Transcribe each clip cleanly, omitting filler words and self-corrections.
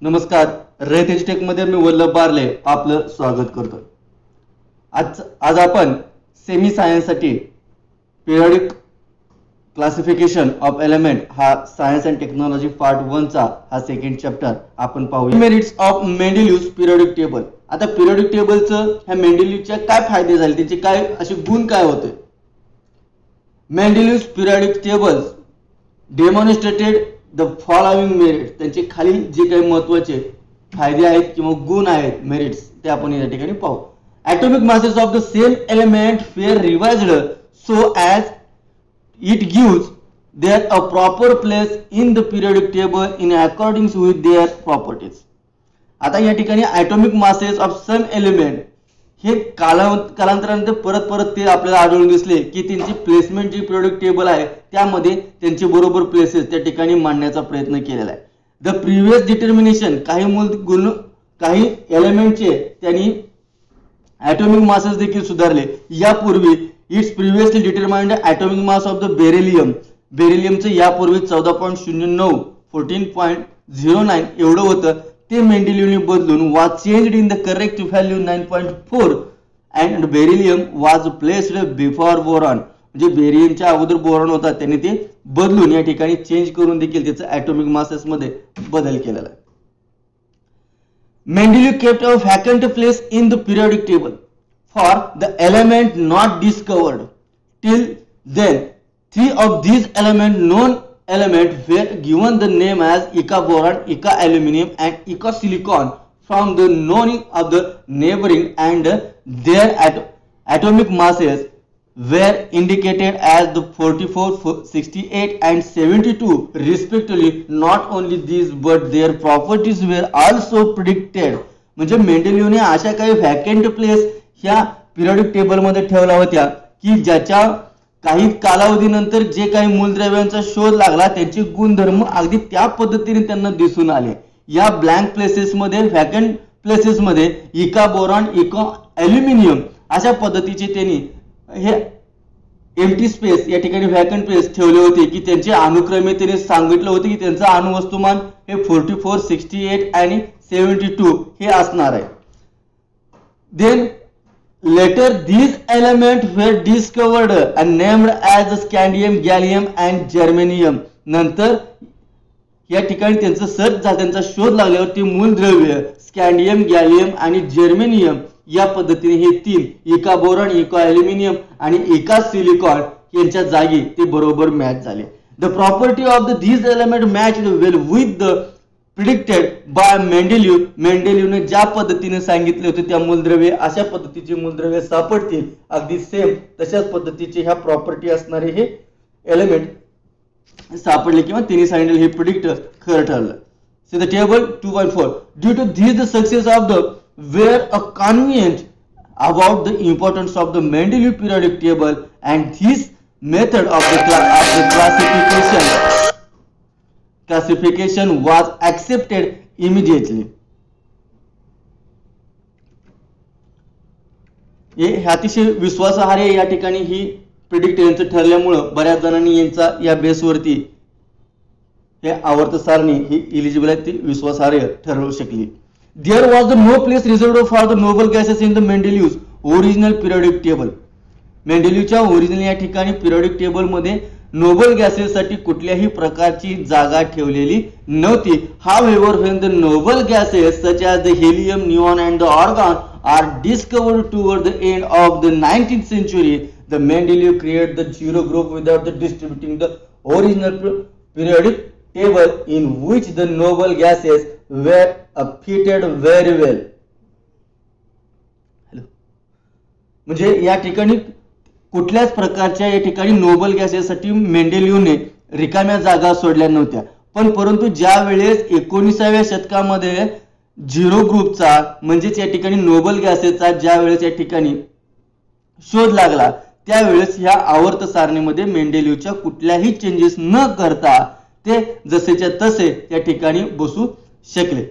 नमस्कार. रयत एज्युटेक मध्ये मी वल्लभ बारले आपलं स्वागत करतो. आज आपण सेमी सायन्स साठी पिरियडिक क्लासिफिकेशन ऑफ एलिमेंट हा सायन्स अँड टेक्नॉलॉजी पार्ट 1 चा हा सेकंड चॅप्टर आपण पाहूया. Merits of Mendeleev's periodic table. आता पिरियडिक टेबलचं ह्या मेंडेलिव्हचे काय फायदे झाले, त्याचे काय असे गुण काय होते. Mendeleev's periodic tables demonstrated the following merits. त्यांचे खालील जे काही महत्त्वाचे फायदे आहेत किंवा गुण आहेत मेरिट्स ते आपण या ठिकाणी पाहू. atomic masses of the same element were revised so as it gives their a proper place in the periodic table in accordance with their properties. आता या ठिकाणी atomic masses of some element हे कालांतरानंतर परत ते आपल्याला आढळून दिसले की त्यांची प्लेसमेंट जी पिरियडिक टेबल आहे त्यामध्ये त्यांचे बरोबर प्लेसेस त्या ठिकाणी मांडण्याचा प्रयत्न केलेला आहे. द प्रिव्हियस डिटर्मिनेशन काही एलिमेंटचे त्यांनी ॲटॉमिक मासेस देखील सुधारले. यापूर्वी it's previously determined atomic mass of the बेरिलियमचं यापूर्वी 14.09 14.09 एवढं होतं. ते मेंडेलिव्हने बदलून was changed in the correct value 9.4 and beryllium was placed before boron. म्हणजे बेरिलियमच्या अगोदर बोरॉन होता, त्यांनी ते बदलून या ठिकाणी चेंज करून देखील त्याचं ॲटॉमिक मासेस मध्ये बदल केलेला आहे. Mendeleev kept a vacant place in the periodic table for the element not discovered. Till then, three of these known elements were given the name as Eka boron, Eka aluminum, and Eka silicon from the knowing of the neighboring, and their atomic masses were indicated as the 44, 68 and 72 respectively. Not only these but their properties were also predicted. म्हणजे मेंडेलिव्हने अशा काही vacant place ह्या periodic table मध्ये ठेवल्या होत्या की ज्याच्या काही कालावधीनंतर जे काही मूलद्रव्यांचा शोध लागला त्यांचे गुणधर्म अगदी त्या पद्धतीने त्यांना दिसून आले. या ब्लँक प्लेसेस मध्ये व्हॅकंट प्लेसेस मध्ये इका बोरॉन, इका ॲल्युमिनियम अशा पद्धतीचे त्यांनी हे एम्प्टी स्पेस या ठिकाणी व्हॅकंट प्लेस ठेवले होते की त्यांचे अनुक्रमे त्यांनी सांगितलं होते की त्यांचं अणुवस्तुमान हे 44, 68 आणि 72 हे असणार आहे. Then later these elements were discovered and named as scandium, gallium and germanium. नंतर या ठिकाणी त्यांचा सर्च झाला, त्यांचा शोध लागल्यावर ते मूलद्रव्य स्कॅन्डियम, गॅलियम आणि जर्मेनियम या पद्धतीने हे तीन इका बोरॉन, इका ॲल्युमिनियम आणि इका सिलिकॉन यांच्या जागी ते बरोबर मॅच झाले. The property of these elements matched well with the predicted by Mendeleev. मेंडेलिव्हने ज्या पद्धतीने सांगितले होते त्या मूलद्रव्ये अशा पद्धतीचे मूलद्रव्ये सापडतील, अगदी सेम तशाच पद्धतीचे ह्या प्रॉपर्टी असणारे हे एलिमेंट सापडले किंवा तिने सांगितले हे प्रिडिक्ट खरं ठरलं. So the table 2.4 due to this the success of the were a convenient about the importance of the Mendeleev periodic table, and this method of the classification was accepted immediately. हे अतिशय विश्वासार्ह या ठिकाणी ही predict यांचं ठरल्यामुळे बऱ्याच जणांनी यांचा या बेसवरती हे आवर्त सारणी ही एलिजिबल आहे ती विश्वासार्ह ठरवू शकली. There was no place reserved for the noble gases in the Mendeleev's original periodic table. मेंडेलिव्हच्या ओरिजिनल या ठिकाणी पिरियडिक टेबल मध्ये नोबल गॅसेस साठी कुठल्याही प्रकारची जागा ठेवलेली नव्हती. However, when the noble gases such as the helium, neon and the argon are discovered toward the end of the 19th century, the Mendeleev created the zero group without the distributing the original periodic table in which the noble gases were fitted very well. म्हणजे या ठिकाणी कुठल्याच प्रकारच्या या ठिकाणी Nobel गॅसेससाठी मेंडेलिव्हने रिकाम्या जागा सोडल्या नव्हत्या. परंतु ज्या वेळेस 19व्या शतकामध्ये झिरो ग्रुपचा म्हणजेच या ठिकाणी नोबल गॅसेसचा ज्या वेळेस या ठिकाणी शोध लागला त्यावेळेस ह्या आवर्त सारणीमध्ये मेंडेलिव्हच्या कुठल्याही चेंजेस न करता ते जसेच्या तसे या ठिकाणी बसू शकले.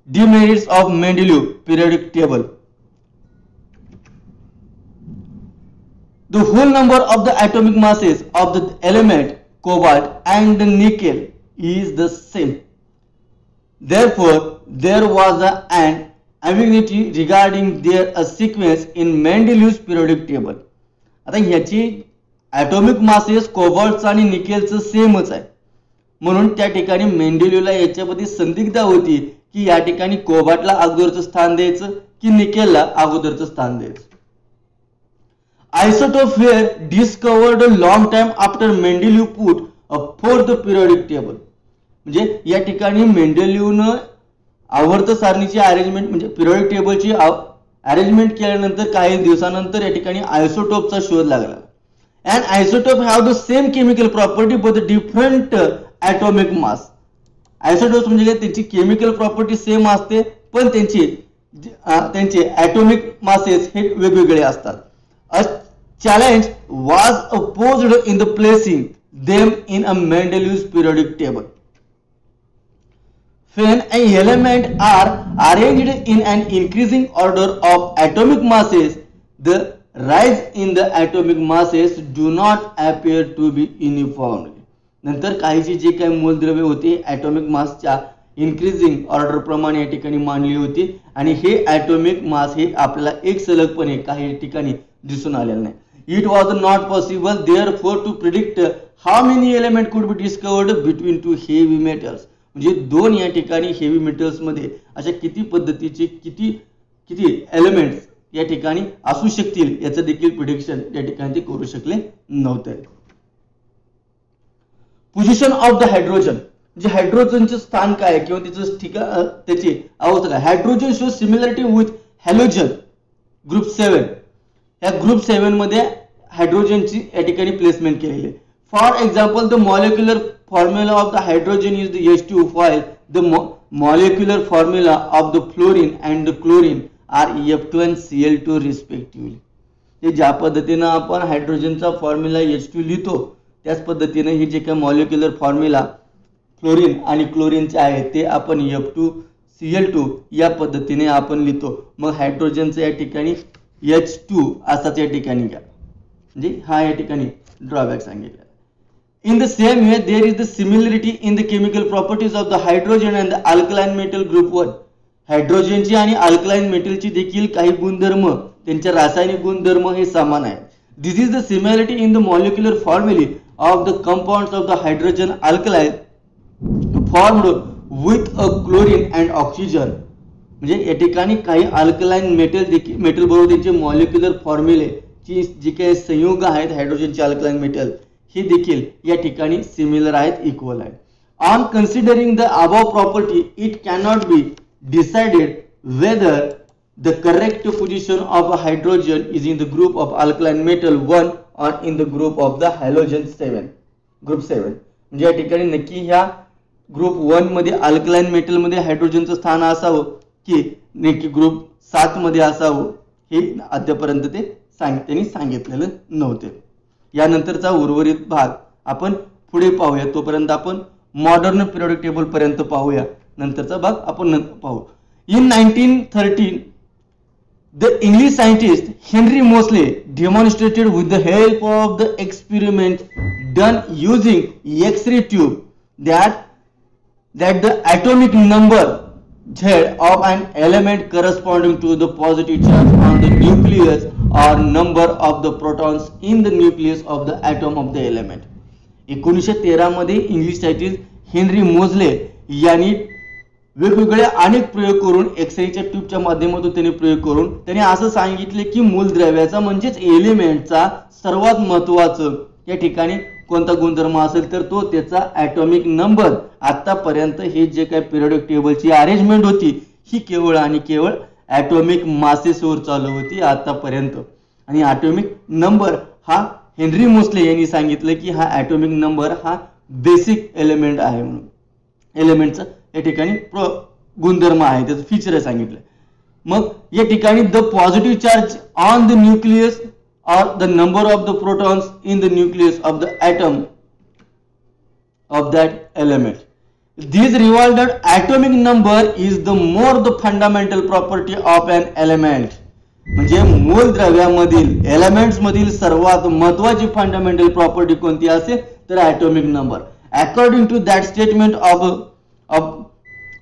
Demerits of Mendeleev periodic table. The whole number of the atomic masses of the element cobalt and nickel is the same. Therefore, there was an ambiguity regarding their sequence in Mendeleev's periodic table. आता ह्याची atomic masses कोबाल्टचं आणि निकेलचं सेमच आहे, म्हणून त्या ठिकाणी मेंडेलिव्हला याच्यामध्ये संदिग्धता होती की या ठिकाणी कोबाल्टला अगोदरचं स्थान द्यायचं की निकेलला अगोदरचं स्थान द्यायचं. Isotopes were discovered a long time after Mendeleev put forth the periodic table. म्हणजे या ठिकाणी मेंडेलिव्हनं आवर्त सारणीची अरेंजमेंट म्हणजे पिरियडिक टेबलची अरेंजमेंट केल्यानंतर काही दिवसानंतर या ठिकाणी आयसोटोपचा शोध लागला. And isotope have the same chemical property but different atomic mass. Isotopes म्हणजे त्यांची केमिकल प्रॉपर्टी सेम असते पण त्यांचे ॲटॉमिक मासेस हे वेगवेगळे असतात. A challenge was opposed in the placing them in a Mendeleev's periodic table. When an element are arranged in an increasing order of atomic masses, the rise in the atomic masses do not appear to be uniformly. नंतर काहीची जे काही मूलद्रव्ये होती atomic मासच्या increasing order प्रमाणे या ठिकाणी मांडली होती आणि हे ॲटॉमिक मास हे आपल्याला एक सलगपणे काही ठिकाणी दिसून आलेलं नाही. It was not possible therefore to predict how many elements could be discovered between two heavy metals. म्हणजे दोन या ठिकाणी हेवी मेटल्स मध्ये अशा किती पद्धतीचे किती एलिमेंट्स या ठिकाणी असू शकतील याचं देखील प्रिडिक्शन या ठिकाणी ते करू शकले नव्हते. पोझिशन ऑफ द हायड्रोजन म्हणजे हायड्रोजनचे स्थान काय किंवा त्याची अवस्था काय. Hydrogen show similarity with halogen group 7. या ग्रुप 7 मध्ये हायड्रोजनची या ठिकाणी प्लेसमेंट केलेली. For example the molecular formula of the hydrogen is the H2 while the molecular formula of the fluorine and the chlorine are F2 and Cl2 respectively. हे ज्या पद्धतीने आपण हायड्रोजनचा formula H2 लिहितो त्याच पद्धतीने हे जे काही मॉलिक्युलर फॉर्म्युला फ्लोरीन आणि क्लोरीनचे आहे ते आपण F2 Cl2 या पद्धतीने आपण लिहितो. मग हायड्रोजनचं या ठिकाणी H2 असाच या ठिकाणी घ्या म्हणजे हा या ठिकाणी ड्रॉबॅक सांगितला. In the same way there is the similarity in the chemical properties of the hydrogen and the alkaline metal group 1. हायड्रोजनची आणि अल्कलाइन मेटलची देखील काही गुणधर्म त्यांचे रासायनिक गुणधर्म हे समान आहेत. This is the similarity in the molecular formulae of the compounds of the hydrogen alkaline formed with a chlorine and oxygen. म्हणजे या ठिकाणी काही अल्कलाइन मेटल बरोबर त्यांचे मॉलिक्युलर फॉर्म्युले ची जी काही संयुग आहेत हायड्रोजनचे अल्कलाइन मेटल हे देखील या ठिकाणी सिमिलर आहेत, इक्वल आहेत. On considering the above property it cannot be decided whether the correct position of hydrogen is in the group of alkaline metal 1 और in the group of the halogen 7. Group 7 म्हणजे या ठिकाणी नक्की ह्या group 1 मध्ये alkaline metal मध्ये हायड्रोजनचं स्थान असावं की नक्की ग्रुप 7 मध्ये असावं हे अद्यापर्यंत ते त्यांनी सांगितलेलं नव्हते. यानंतरचा उर्वरित भाग आपण पुढे पाहूया. तोपर्यंत आपण मॉडर्न पिरियडिक टेबल पर्यंत पाहूया. नंतरचा भाग आपण पाहू. In 1913 the English scientist Henry Moseley demonstrated with the help of the experiment done using X-ray tube that the atomic number Z of an element corresponding to the positive charge on the nucleus or number of the protons in the nucleus of the atom of the element. 1913 मध्ये English scientist Henry मोझले यांनी वेगवेगळे अनेक प्रयोग करून एक्सरेच्या ट्यूबच्या माध्यमातून त्यांनी प्रयोग करून त्यांनी असं सांगितले की मूलद्रव्याचा म्हणजेच एलिमेंटचा सर्वात महत्त्वाचं या ठिकाणी कोणता गुणधर्म असेल तर तो त्याचा ॲटॉमिक नंबर. आतापर्यंत हे जे काही पिरियडिक टेबलची अरेंजमेंट होती ही केवळ आणि केवळ ॲटॉमिक मासेसवर चालू होती आतापर्यंत. आणि ॲटॉमिक नंबर हा हेनरी मोस्ले यांनी सांगितलं की हा ॲटॉमिक नंबर हा बेसिक एलिमेंट आहे म्हणून एलिमेंटचा या ठिकाणी गुणधर्म आहे त्याचं फीचर आहे सांगितलं. मग या ठिकाणी the positive charge on the nucleus or the number of the protons in the nucleus of the atom of that element. This revealed atomic number is the more the fundamental property of an element. म्हणजे मूलद्रव्यामधील elements मधील सर्वात महत्त्वाची fundamental property कोणती असेल तर atomic number. According to that statement of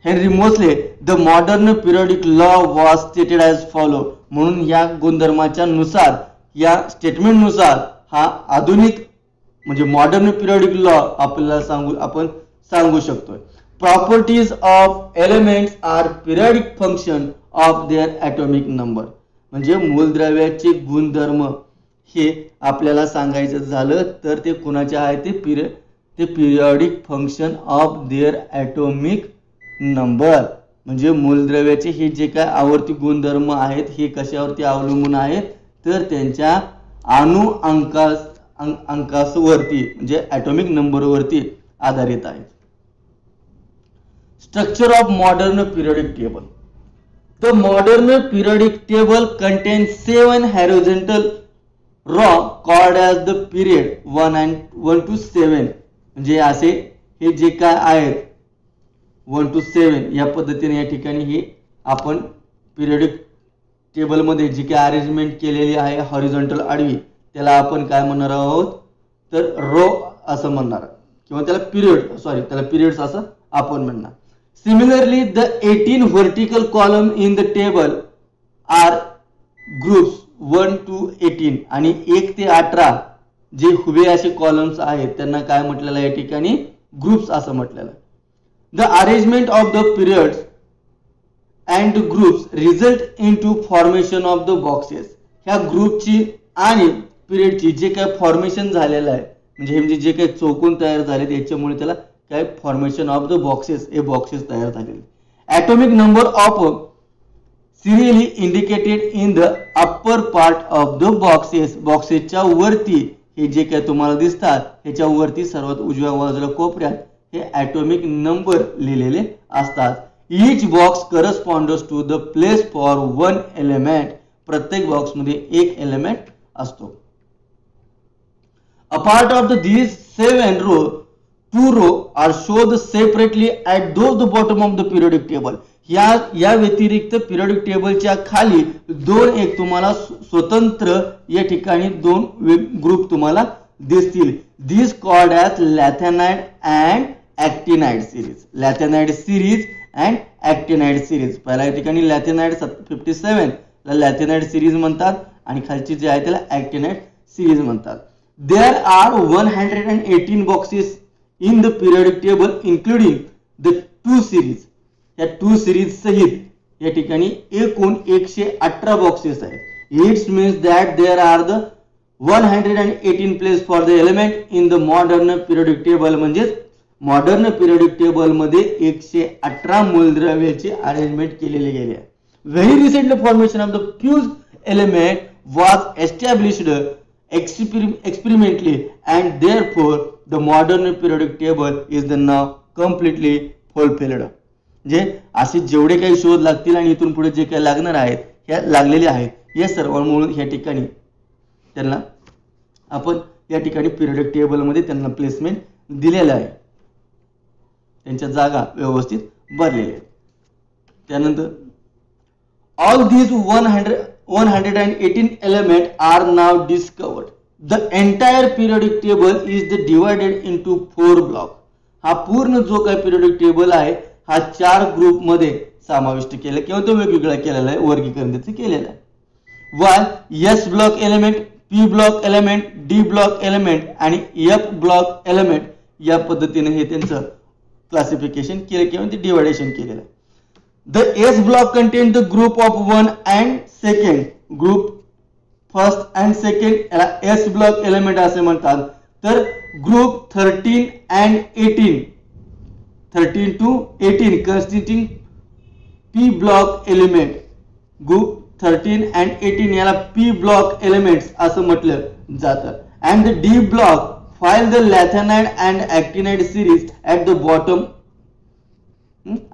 Henry Moseley, the modern periodic law was stated as follow. म्हणून या गुणधर्माच्या नुसार, या स्टेटमेंट नुसार हा आधुनिक म्हणजे मॉडर्न पिरियडिक लॉ आपल्याला आपण सांगू शकतोय. Properties of elements are periodic function of their atomic number. म्हणजे मूलद्रव्याचे गुणधर्म हे आपल्याला सांगायचं झालं तर ते कोणाचे आहे, ते periodic function of their atomic number. म्हणजे मूलद्रव्याचे हे जे काय आवर्ती गुणधर्म आहेत हे कशावरती अवलंबून आहेत, तर त्यांच्या अणु अंकासवरती म्हणजे ॲटॉमिक नंबरवरती आधारित आहेत. Structure of modern periodic table. The modern periodic table contains 7 horizontal row called as the period 1 to 7. म्हणजे असे हे जे काय आहेत 1 to 7 या पद्धतीने या ठिकाणी हे आपण पिरियडिक टेबल मध्ये जी काय अरेंजमेंट केलेली आहे हॉरिझॉन्टल आडवी, त्याला आपण काय म्हणणार आहोत, तर रो असं म्हणणार किंवा त्याला पिरियड्स असं आपण म्हणणार. Similarly, the 18 vertical column in the table are groups 1 to 18 आणि 1 ते 18 जे हुबे असे कॉलम्स आहेत त्यांना काय म्हटलेलं आहे या ठिकाणी, ग्रुप्स असं म्हटलेलं आहे. The arrangement of the periods and groups result into formation of the boxes. ह्या ग्रुपची आणि पिरियडची जे काय फॉर्मेशन झालेलं आहे म्हणजे जे काही चौकोन तयार झाले त्याच्यामुळे त्याला काय फॉर्मेशन ऑफ द बॉक्सेस, हे बॉक्सेस तयार झालेले. Atomic number of serially indicated in the upper part of the boxes. बॉक्सेसच्या वरती हे जे काय तुम्हाला दिसतात ह्याच्या वरती सर्वात उजव्या बाजूला कोपऱ्यात हे ॲटॉमिक नंबर लिहिलेले असतात. Each box corresponds to the place for one element. प्रत्येक बॉक्स मध्ये एक एलिमेंट असतो. A part of these 7 rows, 2 rows are shown separately at the bottom of the periodic table. या व्यतिरिक्त पिरियडिक टेबलच्या खाली एक तुम्हाला स्वतंत्र या ठिकाणी 2 ग्रुप तुम्हाला दिसतील. This called as lanthanide and actinide series. Lanthanide series and actinide series. पहिल्या ठिकाणी लॅथेनाइड 57 ला लॅथेनाइड सिरीज म्हणतात आणि खालची जे आहे त्याला ॲक्टिनाइड सिरीज म्हणतात. There are 118 boxes in the periodic table including the 2 series. या 2 series सहित या ठिकाणी एकूण 118 बॉक्सेस आहेत. It means that there are the 118 place for the element in the modern periodic table. म्हणजे मॉडर्न पिरियडिक टेबल मध्ये 118 मूलद्रव्याची arrangement केलेली गेली आहे. Very recently formation of the fused element was established experimentally and therefore the modern periodic table is the now completely fulfilled. जे असे जेवढे काही शोध लागतील आणि इथून पुढे जे काही लागणार आहेत हे लागलेले आहेत या सर्वांमुळे या ठिकाणी त्यांना आपण या ठिकाणी पिरियडिक टेबल मध्ये त्यांना प्लेसमेंट दिलेलं आहे. त्यांच्या जागा व्यवस्थित भरलेल्या आहेत. त्यानंतर all these 118 elements are now discovered. The entire periodic table is divided into 4 blocks. हा पूर्ण जो काही periodic table आहे हा 4 ग्रुप मध्ये समाविष्ट केला किंवा तो वेगवेगळा केलेला आहे, वर्गीकरण त्याचे केलेलं आहे. while S block element, P block element, D block element आणि F block element या पद्धतीने हे त्यांचं क्लासिफिकेशन केले किंवा ते डिवायडेशन केलेलं आहे. The S block contains the group of 1 and 2nd. Group first and second याला S block element असे म्हणतात. तर group 13 and 18, 13 to 18 constituting P block element. Group 13 and 18 याला P block elements असं म्हटलं जातं. And the D block file the lanthanide and actinide series at the bottom.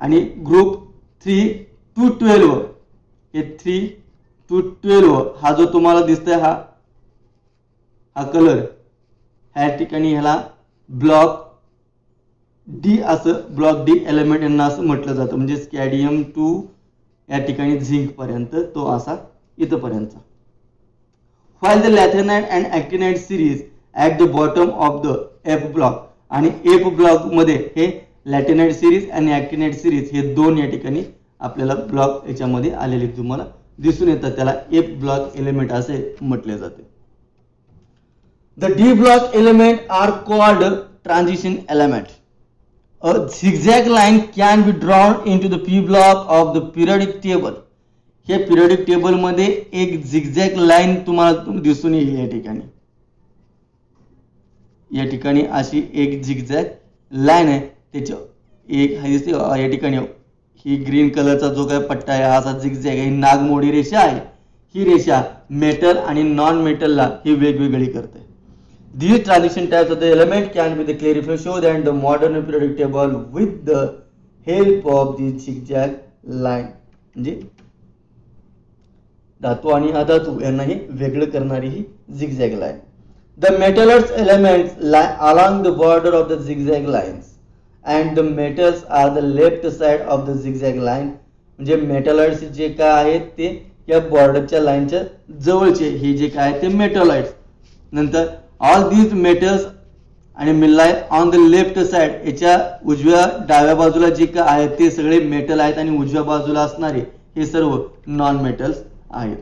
आणि group 3 to 12 हे 3 to 12 हा जो तुम्हाला दिसतोय हा कलर ह्या ठिकाणी ह्याला ब्लॉक डी असं ब्लॉक डी एलिमेंट यांना असं म्हटलं जातं. म्हणजे स्कॅडियम टू या ठिकाणी झिंक पर्यंत तो असा इथपर्यंत. while the lanthanide and actinide series at the bottom of the F block आणि एफ ब्लॉक मध्ये हे लॅटिनाइट सिरीज आणि ॲक्टिनाइट सिरीज हे दोन या ठिकाणी आपल्याला ब्लॉक याच्यामध्ये आलेले तुम्हाला दिसून येतात, त्याला एफ ब्लॉक एलिमेंट असे म्हटले जाते. The D block element are called transition element. A zigzag line can be drawn into the P block of the periodic table. हे periodic table मध्ये एक zigzag line तुम्हाला दिसून येईल या ठिकाणी. या ठिकाणी अशी एक zigzag line आहे, त्याच्या एक या ठिकाणी ही ग्रीन कलरचा जो काय पट्टा आहे असा zigzag आहे, नागमोडी रेषा आहे. ही रेषा मेटल आणि नॉन मेटलला ही वेगवेगळी करते. These transition types of the element can be clarified show that the modern periodic table with the help of the zigzag line. म्हणजे धातू आणि अधातू यांना ही वेगळं करणारी ही zigzag line. The metals elements lie along the border of the zigzag lines and the metals are the left side of the zigzag line. म्हणजे मेटलाइट्स जे काय आहेत ते या बॉर्डरच्या लाईनच्या जवळचे हे जे काय ते मेटलाइट्स. नंतर ऑल दीज मेटल्स आणि मिलाय ऑन द लेफ्ट साइड, याच्या उजव्या डाव्या बाजूला जे काय आहेत ते सगळे मेटल आहेत आणि उजव्या बाजूला असणारे हे सर्व नॉन मेटल्स आहेत.